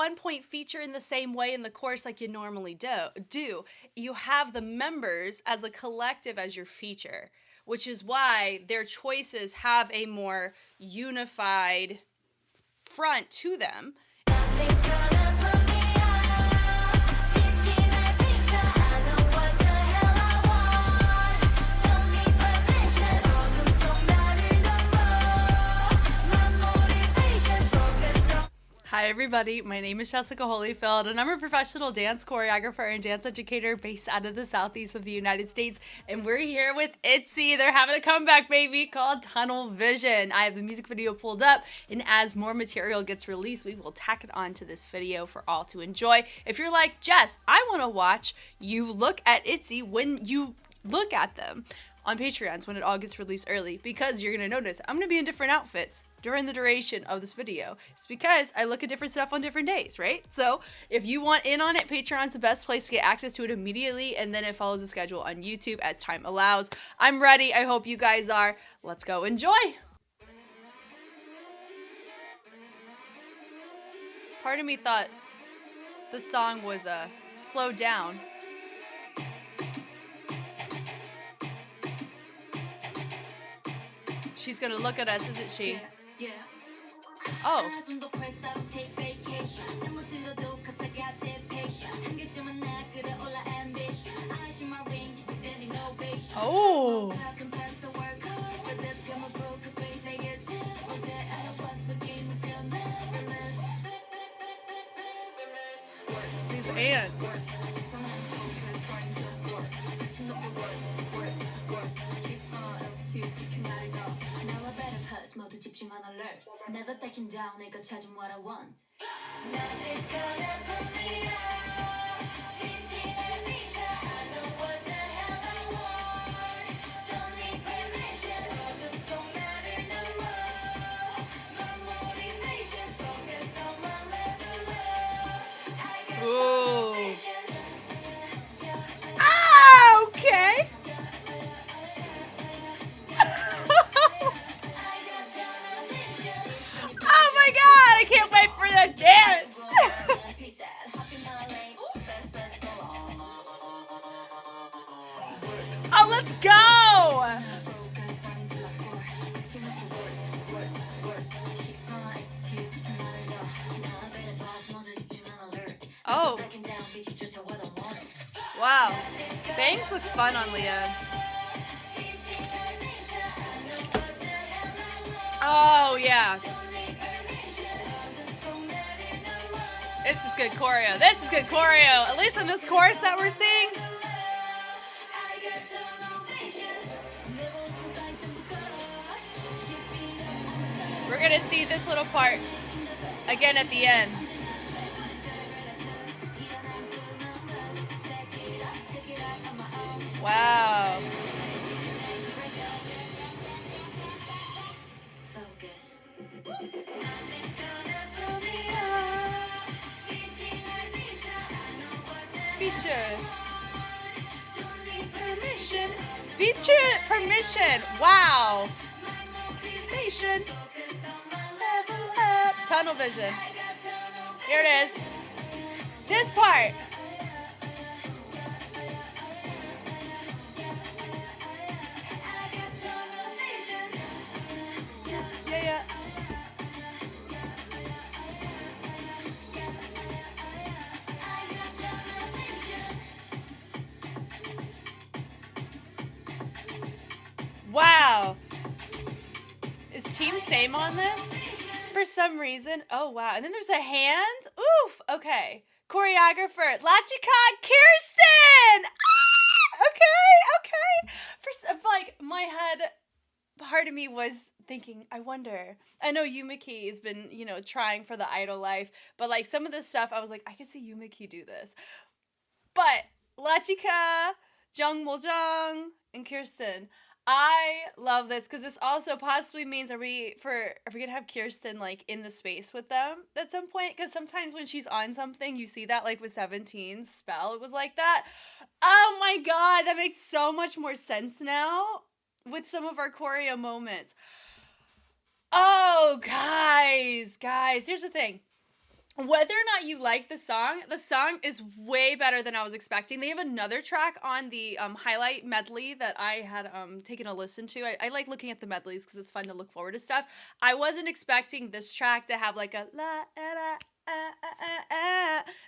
1-point feature in the same way in the chorus like you normally do. You have the members as a collective as your feature, which is why their choices have a more unified front to them. Hi everybody, my name is Jessica Holyfield and I'm a professional dance choreographer and dance educator based out of the southeast of the United States, and we're here with ITZY. They're having a comeback, baby, called Tunnel Vision. I have the music video pulled up, and as more material gets released, we will tack it onto this video for all to enjoy. If you're like, Jess, I want to watch you look at ITZY when you look at them on Patreons when it all gets released early, because you're going to notice I'm going to be in different outfits during the duration of this video. It's because I look at different stuff on different days, right? So if you want in on it, Patreon's the best place to get access to it immediately, and then it follows the schedule on YouTube as time allows. I'm ready. I hope you guys are. Let's go enjoy. Part of me thought the song was slowed down. She's gonna look at us, isn't she? Yeah. Oh. Oh. These ants. Never backing down, 내가 찾은 what I want. Ooh. Ah, okay. Oh my god, I can't wait for the dance. Oh, let's go. Oh. Wow. Bangs looks fun on Leah. Oh, yeah. This is good choreo. This is good choreo. At least in this chorus that we're seeing. We're going to see this little part again at the end. Wow. Feature. Permission. Feature permission. Wow. Patient. Level up. Tunnel vision. Here it is. This part. Yeah. Wow. Is Team Same on this? For some reason. Oh, wow. And then there's a hand. Oof. Okay. Choreographer. Lachika Kirsten. Ah! Okay. Like, my head, part of me was thinking, I wonder. I know Yumiki has been, trying for the idol life. But, like, some of this stuff, I was like, I could see Yumiki do this. But Lachika, Jung Moljang, and Kirsten, I love this because this also possibly means are we gonna have Kirsten like in the space with them at some point? Because sometimes when she's on something, you see that, like with 17's spell, it was like that. Oh my god, that makes so much more sense now with some of our choreo moments. Oh, guys, here's the thing. whether or not you like the song is way better than I was expecting. They have another track on the highlight medley that I had taken a listen to. I like looking at the medleys because it's fun to look forward to stuff. I wasn't expecting this track to have like a la la.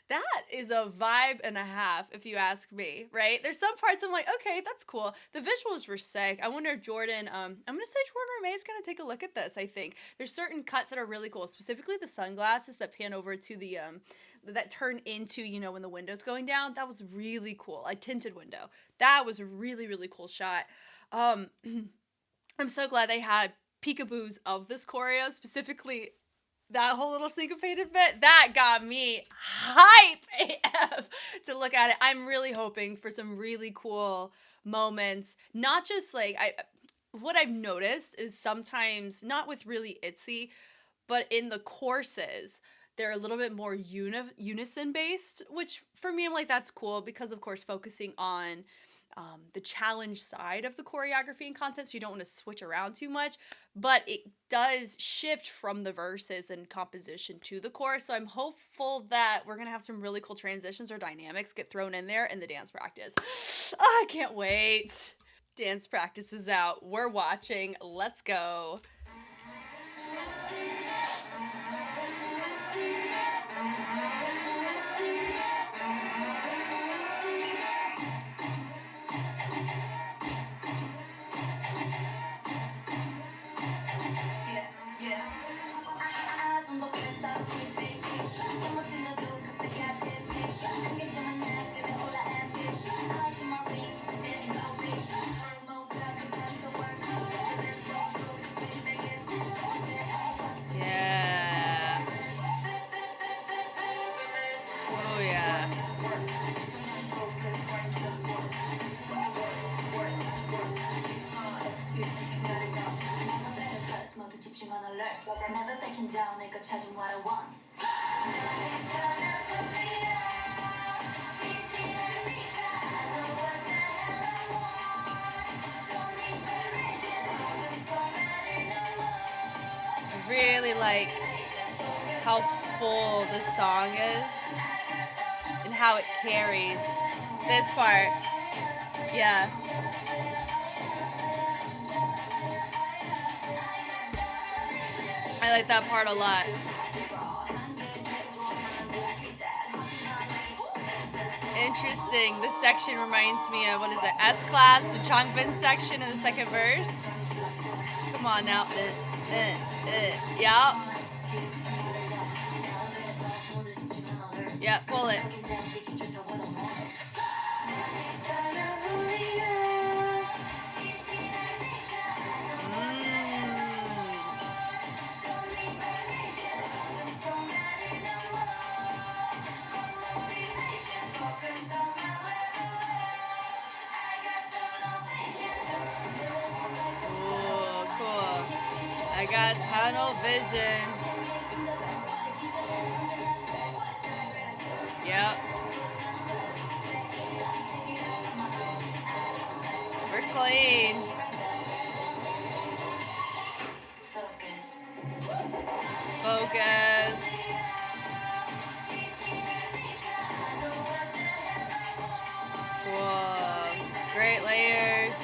That is a vibe and a half, if you ask me, right? There's some parts I'm like, okay, that's cool. The visuals were sick. I wonder if Jordan, I'm gonna say Jordan Ramey's gonna take a look at this. I think there's certain cuts that are really cool, specifically the sunglasses that pan over to the that turn into, you know, when the window's going down. That was really cool. A tinted window. That was a really, really cool shot. I'm so glad they had peekaboos of this choreo, specifically that whole little syncopated bit. That got me hype AF to look at it. I'm really hoping for some really cool moments. Not just like, what I've noticed is sometimes, not with really ITZY, but in the courses, they're a little bit more unison based, which for me, I'm like, that's cool because, of course, focusing on the challenge side of the choreography and content, so you don't want to switch around too much, but it does shift from the verses and composition to the chorus, so I'm hopeful that we're going to have some really cool transitions or dynamics get thrown in there in the dance practice. Oh, I can't wait. Dance practice is out. We're watching. Let's go. Yeah. Oh, yeah. Never backing down, 내가 찾은 what I want. I really like how full the song is and how it carries this part. Yeah. I like that part a lot. Interesting. This section reminds me of, what is it, S-Class with Changbin's section in the second verse. Come on now. Yeah. Yeah, pull it. I got tunnel vision. Yep. We're clean. Focus. Cool. Great layers.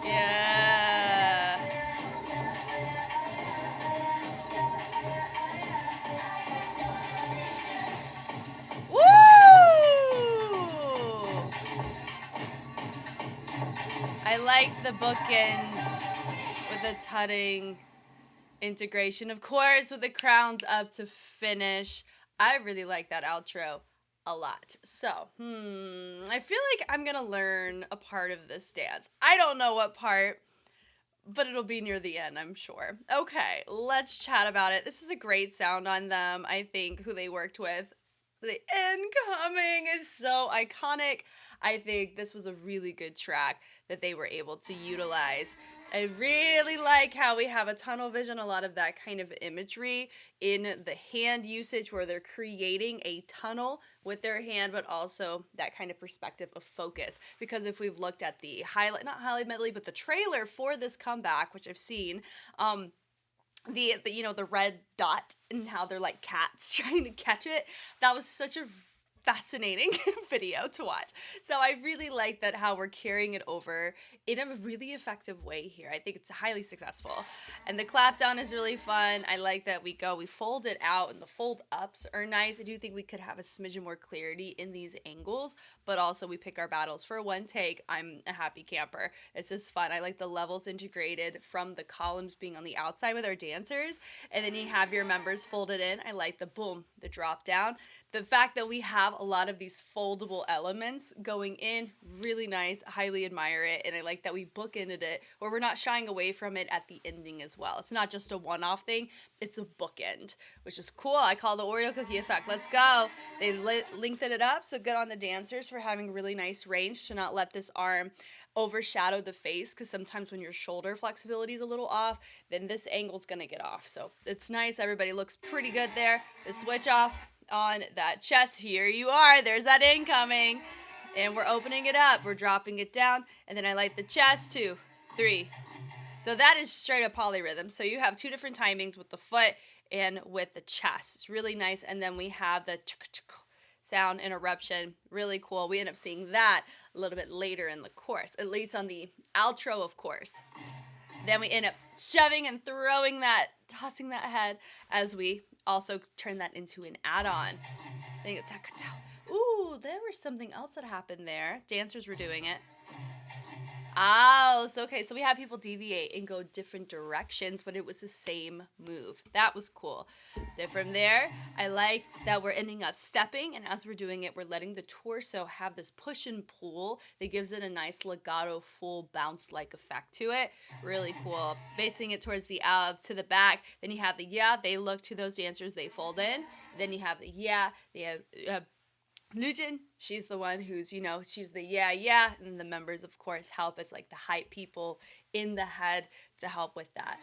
Yeah. Woo! I like the bookends with the tutting integration. Of course, with the crowns up to finish. I really like that outro a lot. So, I feel like I'm gonna learn a part of this dance. I don't know what part, but it'll be near the end, I'm sure. Okay, let's chat about it. This is a great sound on them, I think, who they worked with. The incoming is so iconic. I think this was a really good track that they were able to utilize I really like how we have a tunnel vision, a lot of that kind of imagery in the hand usage where they're creating a tunnel with their hand, but also that kind of perspective of focus. Because if we've looked at the not highlight medley, but the trailer for this comeback, which I've seen, the the red dot and how they're like cats trying to catch it, that was such a fascinating video to watch. So I really like that how we're carrying it over in a really effective way here. I think it's highly successful. And the clap down is really fun. I like that we fold it out, and the fold ups are nice. I do think we could have a smidgen more clarity in these angles, but also we pick our battles for one take. I'm a happy camper. It's just fun. I like the levels integrated from the columns being on the outside with our dancers, and then you have your members folded in. I like the boom, the drop down. The fact that we have a lot of these foldable elements going in, really nice, highly admire it, and I like that we bookended it, or we're not shying away from it at the ending as well. It's not just a one-off thing, it's a bookend, which is cool. I call the Oreo cookie effect. Let's go. They lengthened it up, so good on the dancers for having really nice range to not let this arm overshadow the face, because sometimes when your shoulder flexibility is a little off, then this angle's gonna get off. So it's nice. Everybody looks pretty good there. The switch off on that chest. Here you are. There's that incoming. And we're opening it up. We're dropping it down. And then I like the chest. 2, 3. So that is straight up polyrhythm. So you have 2 different timings with the foot and with the chest. It's really nice. And then we have the sound interruption. Really cool. We end up seeing that a little bit later in the course, at least on the outro, of course. Then we end up shoving and throwing that, tossing that head as we also turn that into an add-on. Ooh, there was something else that happened there. Dancers were doing it. Oh, so okay, so we have people deviate and go different directions, but it was the same move. That was cool. Then from there, I like that we're ending up stepping, and as we're doing it, we're letting the torso have this push and pull that gives it a nice legato, full bounce-like effect to it. Really cool. Facing it towards the to the back. Then you have the they look to those dancers, they fold in. Then you have the they have Lujin, she's the one who's, she's the and the members, of course, help as like the hype people in the head to help with that.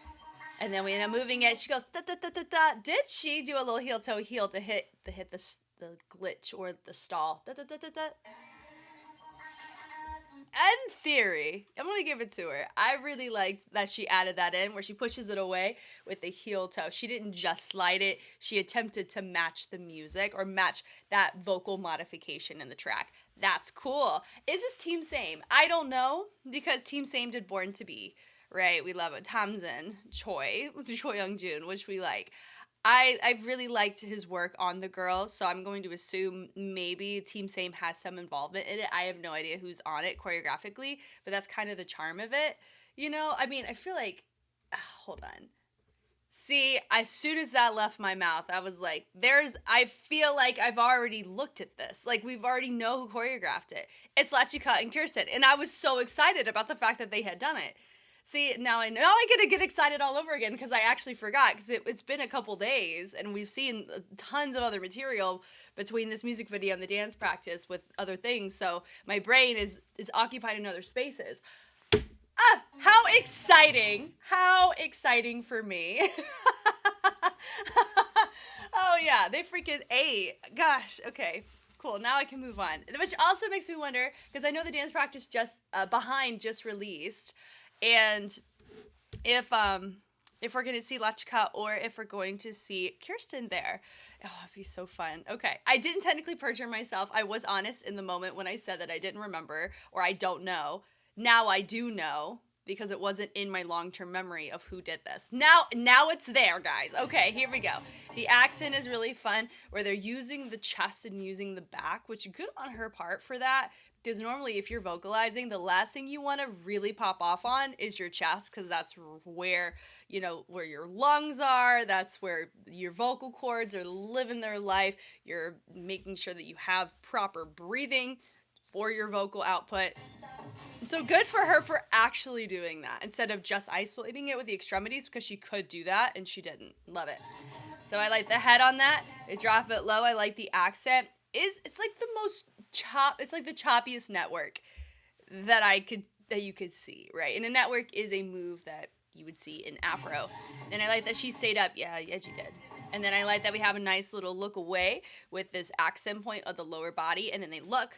And then we end up moving it. She goes, da, da, da, da, da. Did she do a little heel toe heel to hit the glitch or the stall? Da, da, da, da, da. In theory, I'm going to give it to her. I really liked that she added that in where she pushes it away with the heel toe. She didn't just slide it. She attempted to match the music or match that vocal modification in the track. That's cool. Is this Team Same? I don't know, because Team Same did Born to Be, right? We love it. Tamsin, Choi Young-jun, which we like. I really liked his work on the girls, so I'm going to assume maybe Team Same has some involvement in it. I have no idea who's on it choreographically, but that's kind of the charm of it. I mean, I feel like, hold on. See, as soon as that left my mouth, I was like, I feel like I've already looked at this. Like, we've already know who choreographed it. It's Lachika and Kirsten, and I was so excited about the fact that they had done it. See, now I know I'm going to get excited all over again because I actually forgot, because it's been a couple days and we've seen tons of other material between this music video and the dance practice with other things. So my brain is occupied in other spaces. How exciting. How exciting for me. Oh yeah, they freaking ate. Gosh, okay. Cool, now I can move on. Which also makes me wonder, because I know the dance practice just released. And if we're going to see Lachika or if we're going to see Kirsten there. Oh, it'd be so fun. Okay, I didn't technically perjure myself. I was honest in the moment when I said that I didn't remember or I don't know. Now I do know, because it wasn't in my long-term memory of who did this. Now it's there, guys. Okay, here we go. The accent is really fun, where they're using the chest and using the back, which good on her part for that. Because normally if you're vocalizing, the last thing you want to really pop off on is your chest, because that's where, where your lungs are. That's where your vocal cords are living their life. You're making sure that you have proper breathing for your vocal output. So good for her for actually doing that instead of just isolating it with the extremities, because she could do that and she didn't. Love it. So I like the head on that. They drop it low. I like the accent. It's like the most it's like the choppiest network that I could you could see, right? And a network is a move that you would see in Afro. And I like that she stayed up. Yeah, she did. And then I like that we have a nice little look away with this accent point of the lower body. And then they look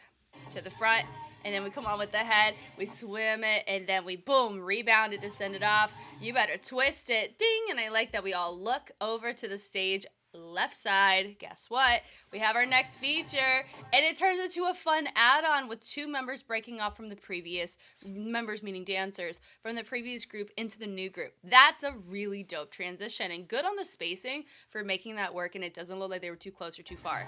to the front. And then we come on with the head. We swim it. And then we, boom, rebound it to send it off. You better twist it. Ding. And I like that we all look over to the stage left side. Guess what? We have our next feature, and it turns into a fun add-on with two members breaking off from the previous members, meaning dancers, from the previous group into the new group. That's a really dope transition, and good on the spacing for making that work, and it doesn't look like they were too close or too far.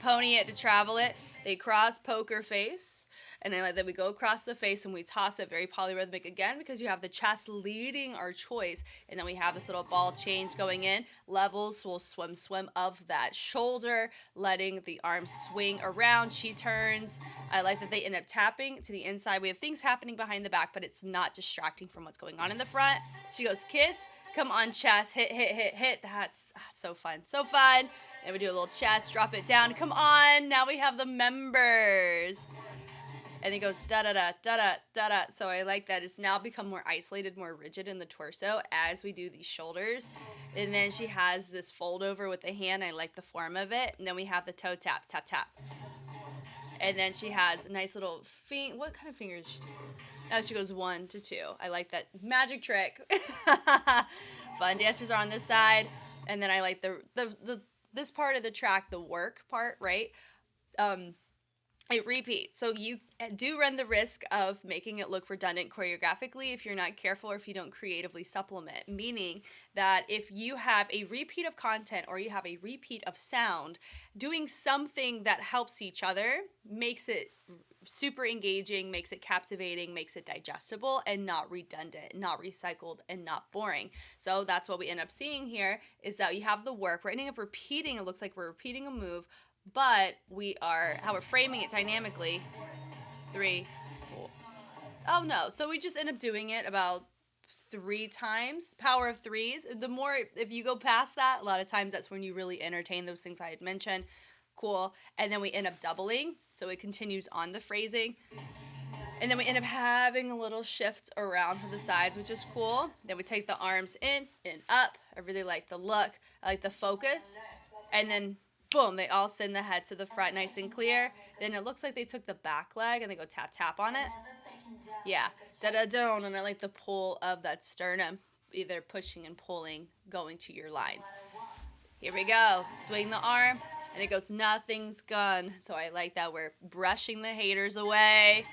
Pony it to travel it. They cross poker face. And I like that we go across the face and we toss it very polyrhythmic again because you have the chest leading our choice. And then we have this little ball change going in. Levels will swim of that shoulder, letting the arm swing around. She turns. I like that they end up tapping to the inside. We have things happening behind the back, but it's not distracting from what's going on in the front. She goes, kiss. Come on, chest. Hit. That's so fun. So fun. Then we do a little chest. Drop it down. Come on. Now we have the members. And it goes da-da-da. So I like that it's now become more isolated, more rigid in the torso as we do these shoulders. And then she has this fold over with the hand. I like the form of it. And then we have the toe taps, tap, tap. And then she has a nice little what kind of fingers? Oh, she goes 1 to 2. I like that magic trick. Fun dancers are on this side. And then I like this part of the track, the work part, right? It repeats. So you do run the risk of making it look redundant choreographically if you're not careful or if you don't creatively supplement. Meaning that if you have a repeat of content or you have a repeat of sound, doing something that helps each other makes it super engaging, makes it captivating, makes it digestible, and not redundant, not recycled, and not boring. So that's what we end up seeing here is that you have the work. We're ending up repeating. It looks like we're repeating a move, but how we're framing it dynamically. 3, 4. Oh no, so we just end up doing it about 3 times. Power of threes. The more, if you go past that, a lot of times that's when you really entertain those things I had mentioned. Cool. And then we end up doubling. So it continues on the phrasing. And then we end up having a little shift around to the sides, which is cool. Then we take the arms in and up. I really like the look. I like the focus. And then boom, they all send the head to the front nice and clear. Then it looks like they took the back leg and they go tap, tap on it. Yeah, da-da-don. And I like the pull of that sternum, either pushing and pulling, going to your lines. Here we go. Swing the arm, and it goes, nothing's gone. So I like that we're brushing the haters away.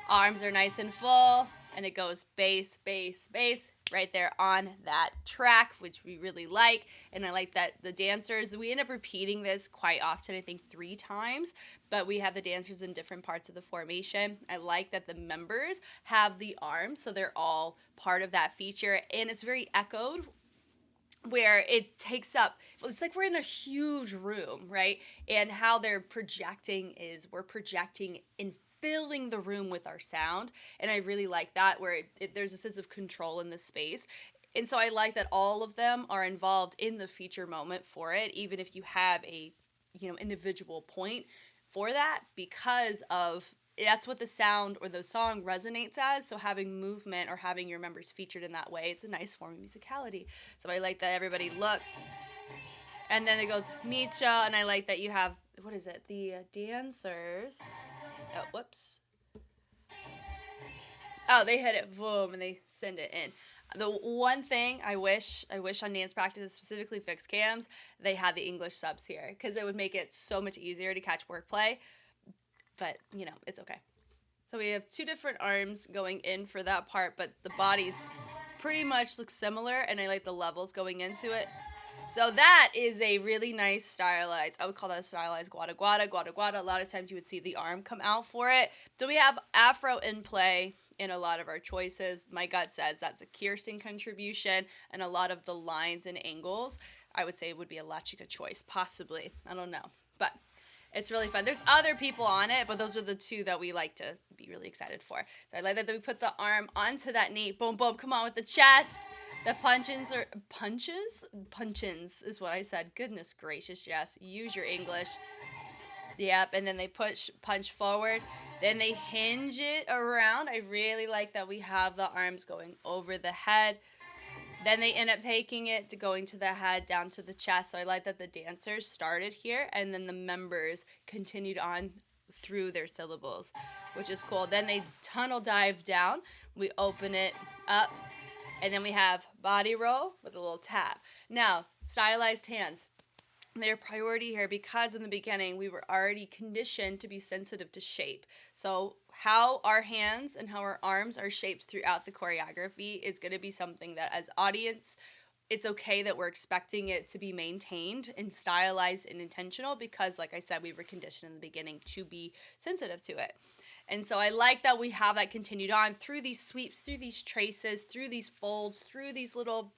Arms are nice and full, and it goes bass, bass, bass. Right there on that track, which we really like. And I like that the dancers, we end up repeating this quite often, I think 3 times, but we have the dancers in different parts of the formation. I like that the members have the arms, so they're all part of that feature, and it's very echoed, where it takes up, it's like we're in a huge room, right? And how they're projecting is we're projecting in filling the room with our sound, and I really like that, where there's a sense of control in the space. And so I like that all of them are involved in the feature moment for it, even if you have a individual point for that, because of that's what the sound or the song resonates as. So having movement or having your members featured in that way, it's a nice form of musicality. So I like that everybody looks. And then it goes Micha, and I like that you have, what is it, the dancers. Oh, whoops. Oh, they hit it, boom, and they send it in. The one thing I wish on dance practice, specifically fixed cams, they had the English subs here, because it would make it so much easier to catch wordplay. But, it's okay. So we have 2 different arms going in for that part, but the bodies pretty much look similar, and I like the levels going into it. So that is a really nice stylized, I would call that a stylized guada guada, guada guada. A lot of times you would see the arm come out for it. So we have Afro in play in a lot of our choices. My gut says that's a Kirsten contribution, and a lot of the lines and angles, I would say would be a La Chica choice, possibly. I don't know, but it's really fun. There's other people on it, but those are the 2 that we like to be really excited for. So I like that we put the arm onto that knee. Boom, boom, come on with the chest. The punchins is what I said. Goodness gracious, Jess. Use your English. Yep, and then they punch forward. Then they hinge it around. I really like that we have the arms going over the head. Then they end up taking it to going to the head, down to the chest. So I like that the dancers started here, and then the members continued on through their syllables, which is cool. Then they tunnel dive down. We open it up, and then we have body roll with a little tap. Now, stylized hands. Their priority here, because in the beginning we were already conditioned to be sensitive to shape. So how our hands and how our arms are shaped throughout the choreography is going to be something that as audience, it's okay that we're expecting it to be maintained and stylized and intentional, because like I said, we were conditioned in the beginning to be sensitive to it. And so I like that we have that continued on through these sweeps, through these traces, through these folds, through these little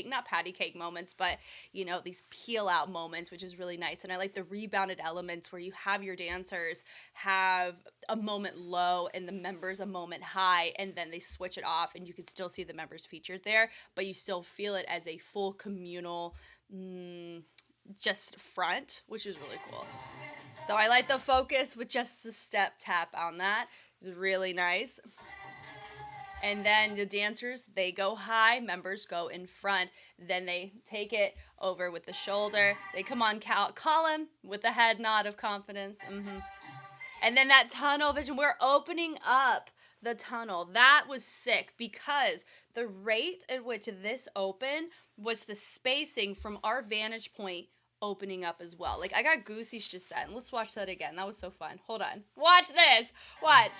not patty cake moments, but you know, these peel out moments, which is really nice. And I like the rebounded elements where you have your dancers have a moment low and the members a moment high, and then they switch it off and you can still see the members featured there, but you still feel it as a full communal just front, which is really cool. So I like the focus with just the step tap on that. It's really nice. And then the dancers, they go high, members go in front. Then they take it over with the shoulder. They come on column with the head nod of confidence. And then that tunnel vision, we're opening up the tunnel. That was sick, because the rate at which this opened was the spacing from our vantage point opening up as well. Like, I got goosies just then. Let's watch that again. That was so fun. Hold on. Watch this. Watch.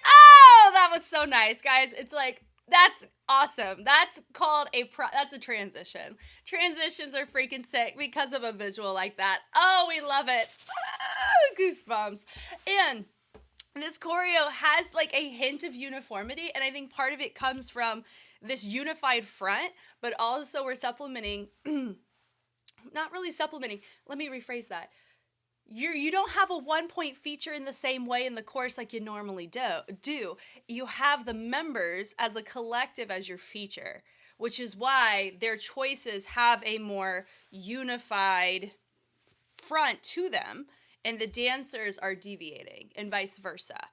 Oh, that was so nice, guys. It's like, that's awesome. That's called that's a transition. Transitions are freaking sick because of a visual like that. Oh, we love it. Goosebumps. And this choreo has like a hint of uniformity, and I think part of it comes from this unified front, but also we're supplementing, not really supplementing, let me rephrase that. You don't have a 1-point feature in the same way in the course like you normally do. You have the members as a collective as your feature, which is why their choices have a more unified front to them, and the dancers are deviating and vice versa.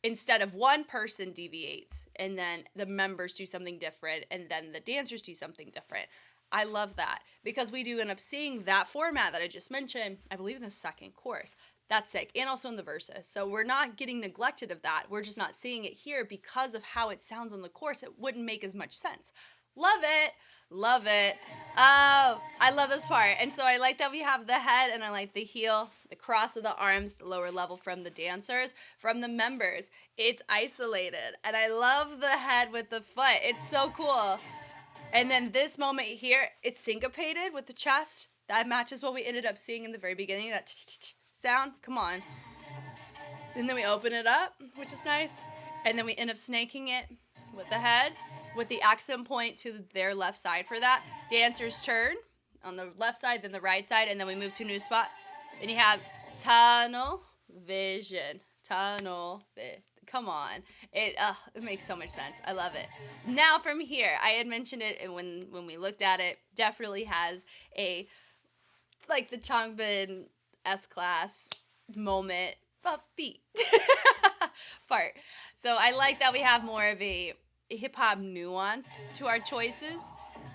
Instead of one person deviates and then the members do something different and then the dancers do something different. I love that, because we do end up seeing that format that I just mentioned, I believe in the second course. That's sick. And also in the verses. So we're not getting neglected of that. We're just not seeing it here because of how it sounds on the course. It wouldn't make as much sense. Love it. Love it. Oh, I love this part. And so I like that we have the head, and I like the heel, the cross of the arms, the lower level from the dancers. From the members, it's isolated. And I love the head with the foot. It's so cool. And then this moment here, it's syncopated with the chest. That matches what we ended up seeing in the very beginning, that sound. Come on. And then we open it up, which is nice. And then we end up snaking it with the head, with the accent point to their left side for that. Dancers turn on the left side, then the right side, and then we move to a new spot. Then you have tunnel vision. Tunnel vision. Come on. It makes so much sense. I love it. Now from here, I had mentioned it, and when we looked at it, definitely has a, like the Changbin S-class moment, but beat part. So I like that we have more of a hip-hop nuance to our choices.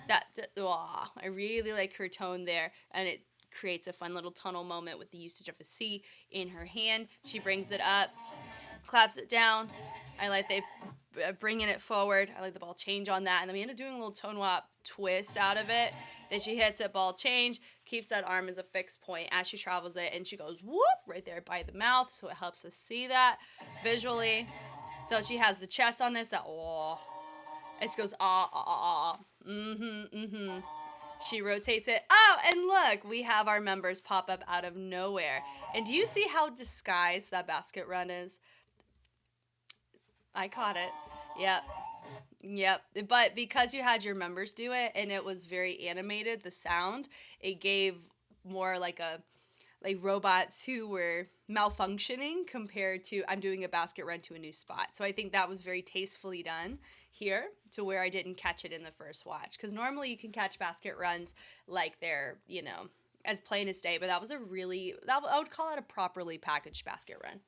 I really like her tone there, and it creates a fun little tunnel moment with the usage of a C in her hand. She brings it up, claps it down. I like they bringing it forward. I like the ball change on that. And then we end up doing a little tone wop twist out of it. Then she hits it, ball change, keeps that arm as a fixed point as she travels it. And she goes whoop right there by the mouth. So it helps us see that visually. So she has the chest on this. That it goes She rotates it. Oh, and look, we have our members pop up out of nowhere. And do you see how disguised that basket run is? I caught it. Yep. But because you had your members do it and it was very animated, the sound, it gave more like robots who were malfunctioning compared to I'm doing a basket run to a new spot. So I think that was very tastefully done here, to where I didn't catch it in the first watch. Because normally you can catch basket runs like they're, as plain as day, but that was a really, I would call it a properly packaged basket run.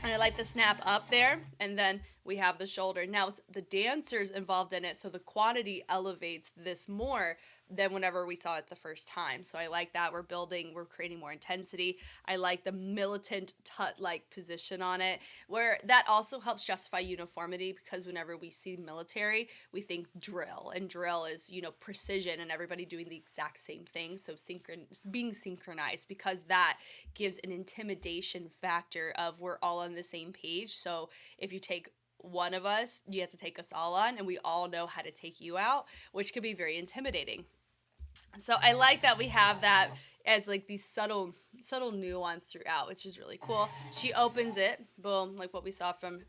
And I like the snap up there, and then we have the shoulder. Now, it's the dancers involved in it, so the quantity elevates this more than whenever we saw it the first time. So I like that. We're creating more intensity. I like the militant tut-like position on it, where that also helps justify uniformity, because whenever we see military, we think drill, and drill is, precision and everybody doing the exact same thing. So being synchronized, because that gives an intimidation factor of we're all on the same page. So if you take one of us, you have to take us all on, and we all know how to take you out, which could be very intimidating. So I like that we have that as like these subtle nuance throughout, which is really cool. She opens it, boom, like what we saw from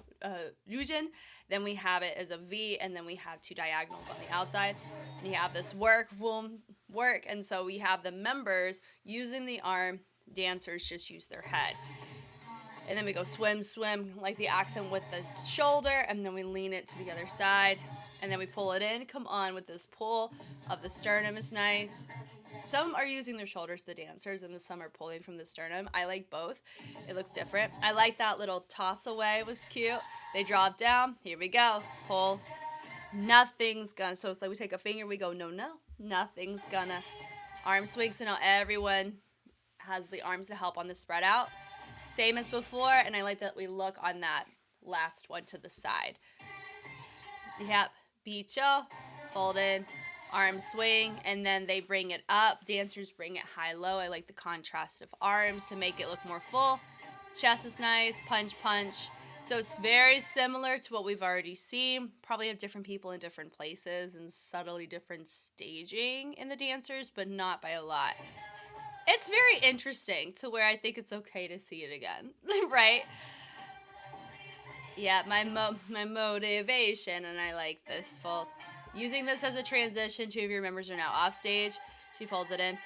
Yujin. Then we have it as a V, and then we have 2 diagonals on the outside. And you have this work, boom, work. And so we have the members using the arm, dancers just use their head. And then we go swim, like the accent with the shoulder, and then we lean it to the other side. And then we pull it in. Come on with this pull of the sternum is nice. Some are using their shoulders, the dancers, and some are pulling from the sternum. I like both. It looks different. I like that little toss away. Was cute. They drop down. Here we go. Pull. Nothing's gonna. So it's like we take a finger. We go, no. Nothing's gonna. Arm swing. So now everyone has the arms to help on the spread out. Same as before. And I like that we look on that last one to the side. Yep. Bicho, fold in, arm swing, and then they bring it up. Dancers bring it high-low. I like the contrast of arms to make it look more full. Chest is nice, punch. So it's very similar to what we've already seen. Probably have different people in different places and subtly different staging in the dancers, but not by a lot. It's very interesting to where I think it's okay to see it again, right? Yeah, my motivation, and I like this fold. Using this as a transition, 2 of your members are now off stage. She folds it in.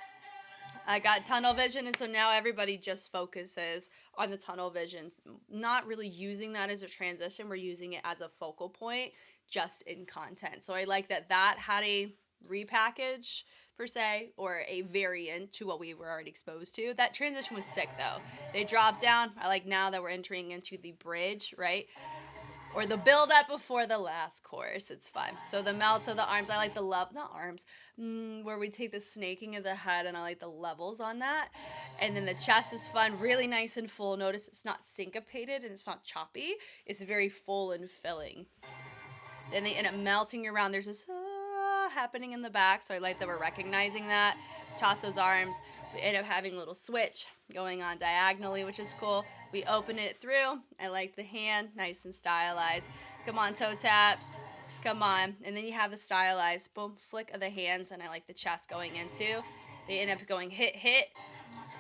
I got tunnel vision, and so now everybody just focuses on the tunnel vision. Not really using that as a transition. We're using it as a focal point just in content. So I like that had a repackage, per se, or a variant to what we were already exposed to. That transition was sick, though. They drop down. I like now that we're entering into the bridge, right? Or the build-up before the last chorus. It's fun. So the melt of the arms. I like the where we take the snaking of the head, and I like the levels on that. And then the chest is fun. Really nice and full. Notice it's not syncopated and it's not choppy. It's very full and filling. Then they end up melting around. There's this happening in the back, so I like that we're recognizing that. Toss those arms. We end up having a little switch going on diagonally, which is cool. We open it through. I like the hand, nice and stylized. Come on, toe taps. Come on. And then you have the stylized, boom, flick of the hands, and I like the chest going into. They end up going hit,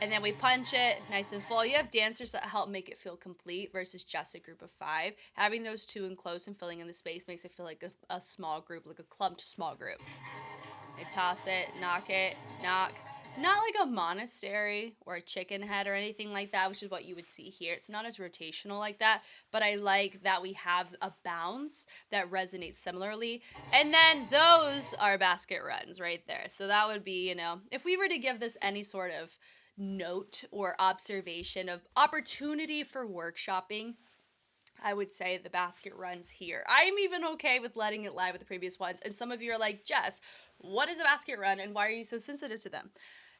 and then we punch it nice and full. You have dancers that help make it feel complete versus just a group of 5. Having those 2 enclosed and filling in the space makes it feel like a small group, like a clumped small group. I toss it, knock. Not like a monastery or a chicken head or anything like that, which is what you would see here. It's not as rotational like that, but I like that we have a bounce that resonates similarly. And then those are basket runs right there. So that would be, if we were to give this any sort of note or observation of opportunity for workshopping, I would say the basket runs here. I'm even okay with letting it lie with the previous ones. And some of you are like, Jess, what is a basket run and why are you so sensitive to them?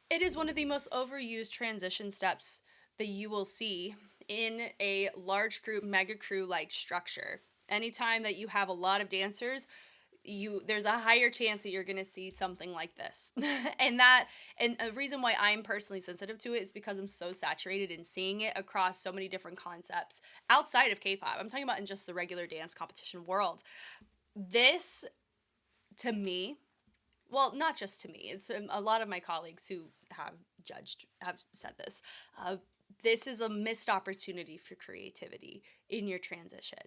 It is one of the most overused transition steps that you will see in a large group, mega crew-like structure. Anytime that you have a lot of dancers, there's a higher chance that you're going to see something like this. and a reason why I'm personally sensitive to it is because I'm so saturated in seeing it across so many different concepts outside of K-pop. I'm talking about in just the regular dance competition world. This, to me, well, not just to me, it's a lot of my colleagues who have said this. This is a missed opportunity for creativity in your transition.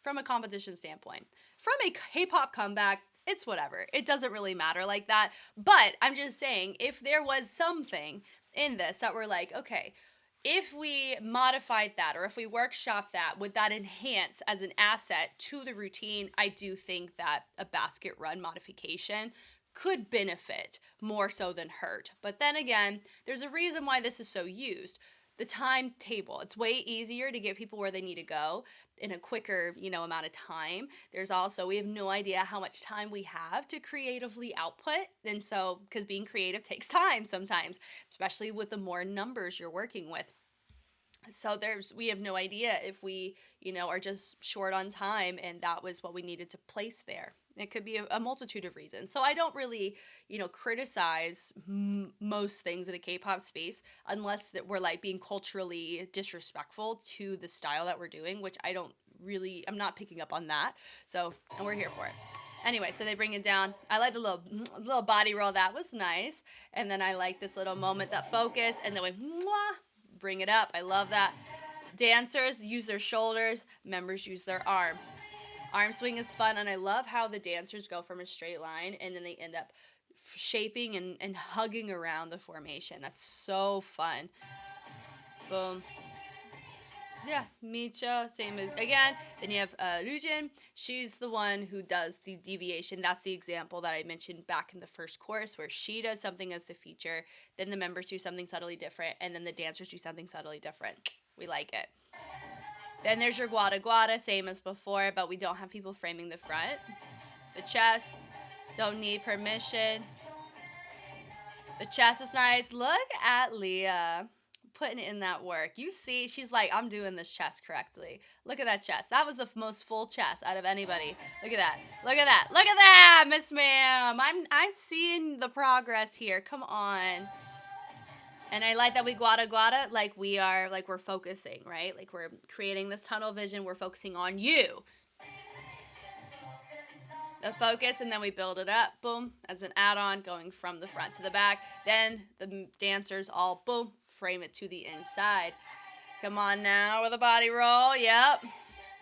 From a competition standpoint. From a K-pop comeback, it's whatever. It doesn't really matter like that. But I'm just saying, if there was something in this that we're like, okay, if we modified that or if we workshop that, would that enhance as an asset to the routine? I do think that a basket run modification could benefit more so than hurt. But then again, there's a reason why this is so used. The timetable. It's way easier to get people where they need to go in a quicker, amount of time. There's also, we have no idea how much time we have to creatively output. And so, because being creative takes time sometimes, especially with the more numbers you're working with. So we have no idea if we, are just short on time, and that was what we needed to place there. It could be a multitude of reasons. So I don't really, criticize most things in the K-pop space unless that we're like being culturally disrespectful to the style that we're doing, which I'm not picking up on that. So, and we're here for it. Anyway, so they bring it down. I like the little body roll. That was nice. And then I like this little moment, that focus, and then we bring it up. I love that. Dancers use their shoulders, members use their arm. Arm swing is fun, and I love how the dancers go from a straight line and then they end up shaping and hugging around the formation. That's so fun. Boom. Yeah, Micha, same as, again. Then you have Ryujin. She's the one who does the deviation. That's the example that I mentioned back in the first chorus, where she does something as the feature, then the members do something subtly different, and then the dancers do something subtly different. We like it. Then there's your guada guada, same as before, but we don't have people framing the front. The chest, don't need permission. The chest is nice. Look at Leah putting in that work. You see, she's like, I'm doing this chest correctly. Look at that chest. That was the most full chest out of anybody. Look at that. Look at that. Look at that, Miss Ma'am. I'm seeing the progress here. Come on. And I like that we guada guada, like we're focusing, right? Like we're creating this tunnel vision. We're focusing on you. The focus, and then we build it up, boom, as an add-on going from the front to the back. Then the dancers all, boom, frame it to the inside. Come on now with a body roll. Yep.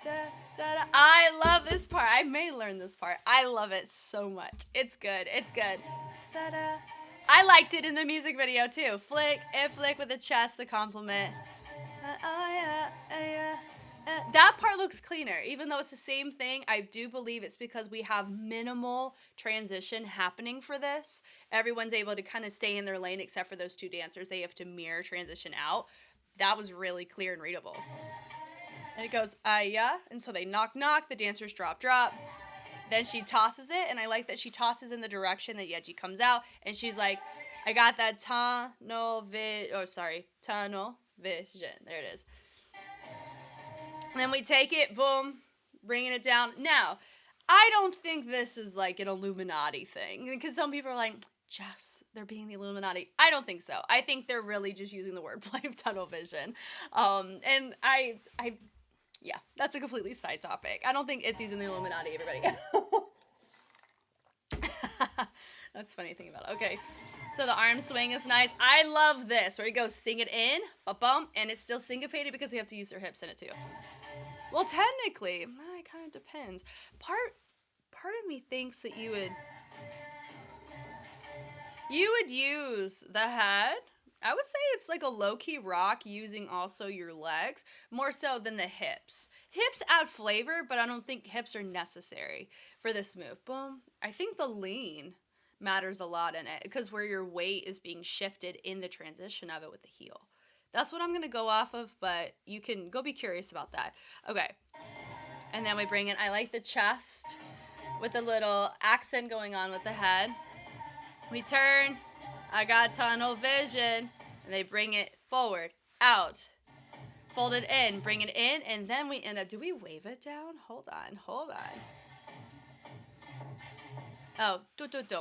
Da, da, da. I love this part. I may learn this part. I love it so much. It's good. It's good. Da, da. I liked it in the music video too. Flick and flick with the chest to complement. That part looks cleaner. Even though it's the same thing, I do believe it's because we have minimal transition happening for this. Everyone's able to kind of stay in their lane except for those two dancers. They have to mirror transition out. That was really clear and readable. And it goes, yeah. And so they knock, knock. The dancers drop, drop. Then she tosses it, and I like that she tosses in the direction that Yeji comes out, and she's like, I got that tunnel vision. There it is. And then we take it, boom, bringing it down. Now, I don't think this is like an Illuminati thing, because some people are like, Jess, they're being the Illuminati. I don't think so. I think they're really just using the wordplay of tunnel vision. And yeah, that's a completely side topic. I don't think ITZY's in the Illuminati, everybody. That's a funny thing about it. Okay, so the arm swing is nice. I love this, where you go sing it in, ba-bum, and it's still syncopated because we have to use their hips in it too. Well, technically, it kind of depends. Part of me thinks that you would use the head. I would say it's like a low-key rock using also your legs, more so than the hips. Hips add flavor, but I don't think hips are necessary for this move. Boom. I think the lean matters a lot in it, because where your weight is being shifted in the transition of it with the heel. That's what I'm going to go off of, but you can go be curious about that. Okay. And then we bring in, I like the chest with a little accent going on with the head. We turn. I got tunnel vision. And they bring it forward, out, fold it in, bring it in, and then we end up, do we wave it down? Hold on. Oh,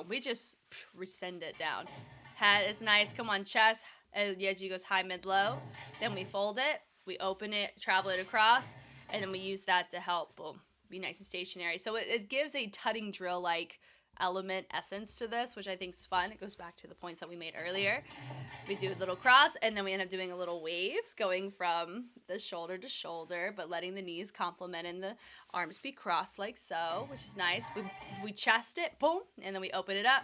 we just resend it down. Head is nice. Come on, chest. Yeji goes high, mid, low. Then we fold it, we open it, travel it across, and then we use that to help, boom, be nice and stationary. So it gives a tutting drill-like element essence to this, which I think is fun. It goes back to the points that we made earlier. We do a little cross, and then we end up doing a little waves going from the shoulder to shoulder, but letting the knees complement and the arms be crossed like so, which is nice. We chest it, boom, and then we open it up.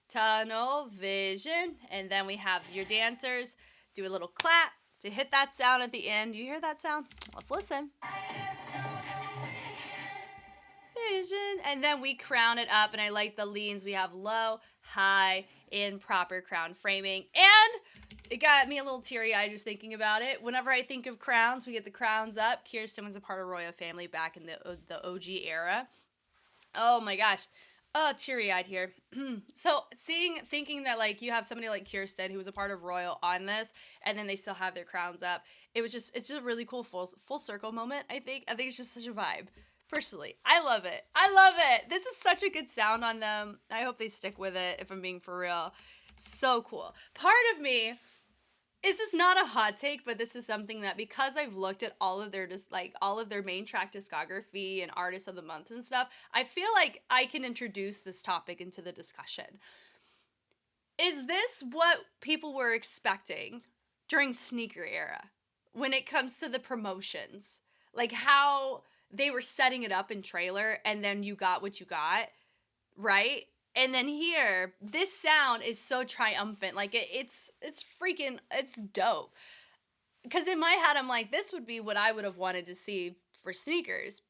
Tunnel vision, and then we have your dancers do a little clap to hit that sound at the end. Do you hear that sound? Let's listen. vision. And then we crown it up, and I like the leans. We have low, high, in proper crown framing. And it got me a little teary-eyed just thinking about it. Whenever I think of crowns, we get the crowns up. Kirsten was a part of royal family back in the OG era. Oh my gosh. Oh, teary-eyed here. So thinking that like you have somebody like Kirsten who was a part of royal on this, and then they still have their crowns up. It's just a really cool full circle moment. I think it's just such a vibe. Personally, I love it. I love it. This is such a good sound on them. I hope they stick with it. If I'm being for real, so cool. Part of me. This is not a hot take, but this is something that because I've looked at all of their main track discography and artists of the month and stuff, I feel like I can introduce this topic into the discussion. Is this what people were expecting during sneaker era when it comes to the promotions? Like how they were setting it up in trailer and then you got what you got, right? And then here, this sound is so triumphant. Like, it's freaking, it's dope. Because in my head, I'm like, this would be what I would have wanted to see for sneakers.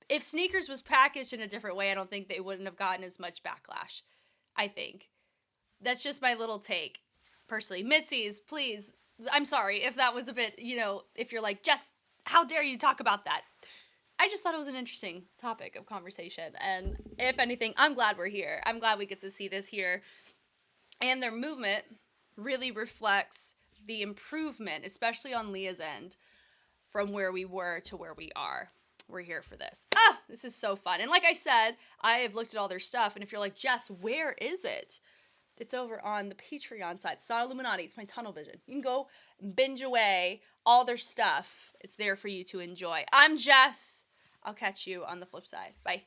If sneakers was packaged in a different way, I don't think they wouldn't have gotten as much backlash. I think. That's just my little take, personally. Mitzies, please, I'm sorry if that was a bit, if you're like, Jess, how dare you talk about that? I just thought it was an interesting topic of conversation. And if anything, I'm glad we're here. I'm glad we get to see this here. And their movement really reflects the improvement, especially on Leah's end, from where we were to where we are. We're here for this. This is so fun. And like I said, I have looked at all their stuff. And if you're like, Jess, where is it? It's over on the Patreon side. It's not Illuminati. It's my tunnel vision. You can go binge away all their stuff. It's there for you to enjoy. I'm Jess. I'll catch you on the flip side. Bye.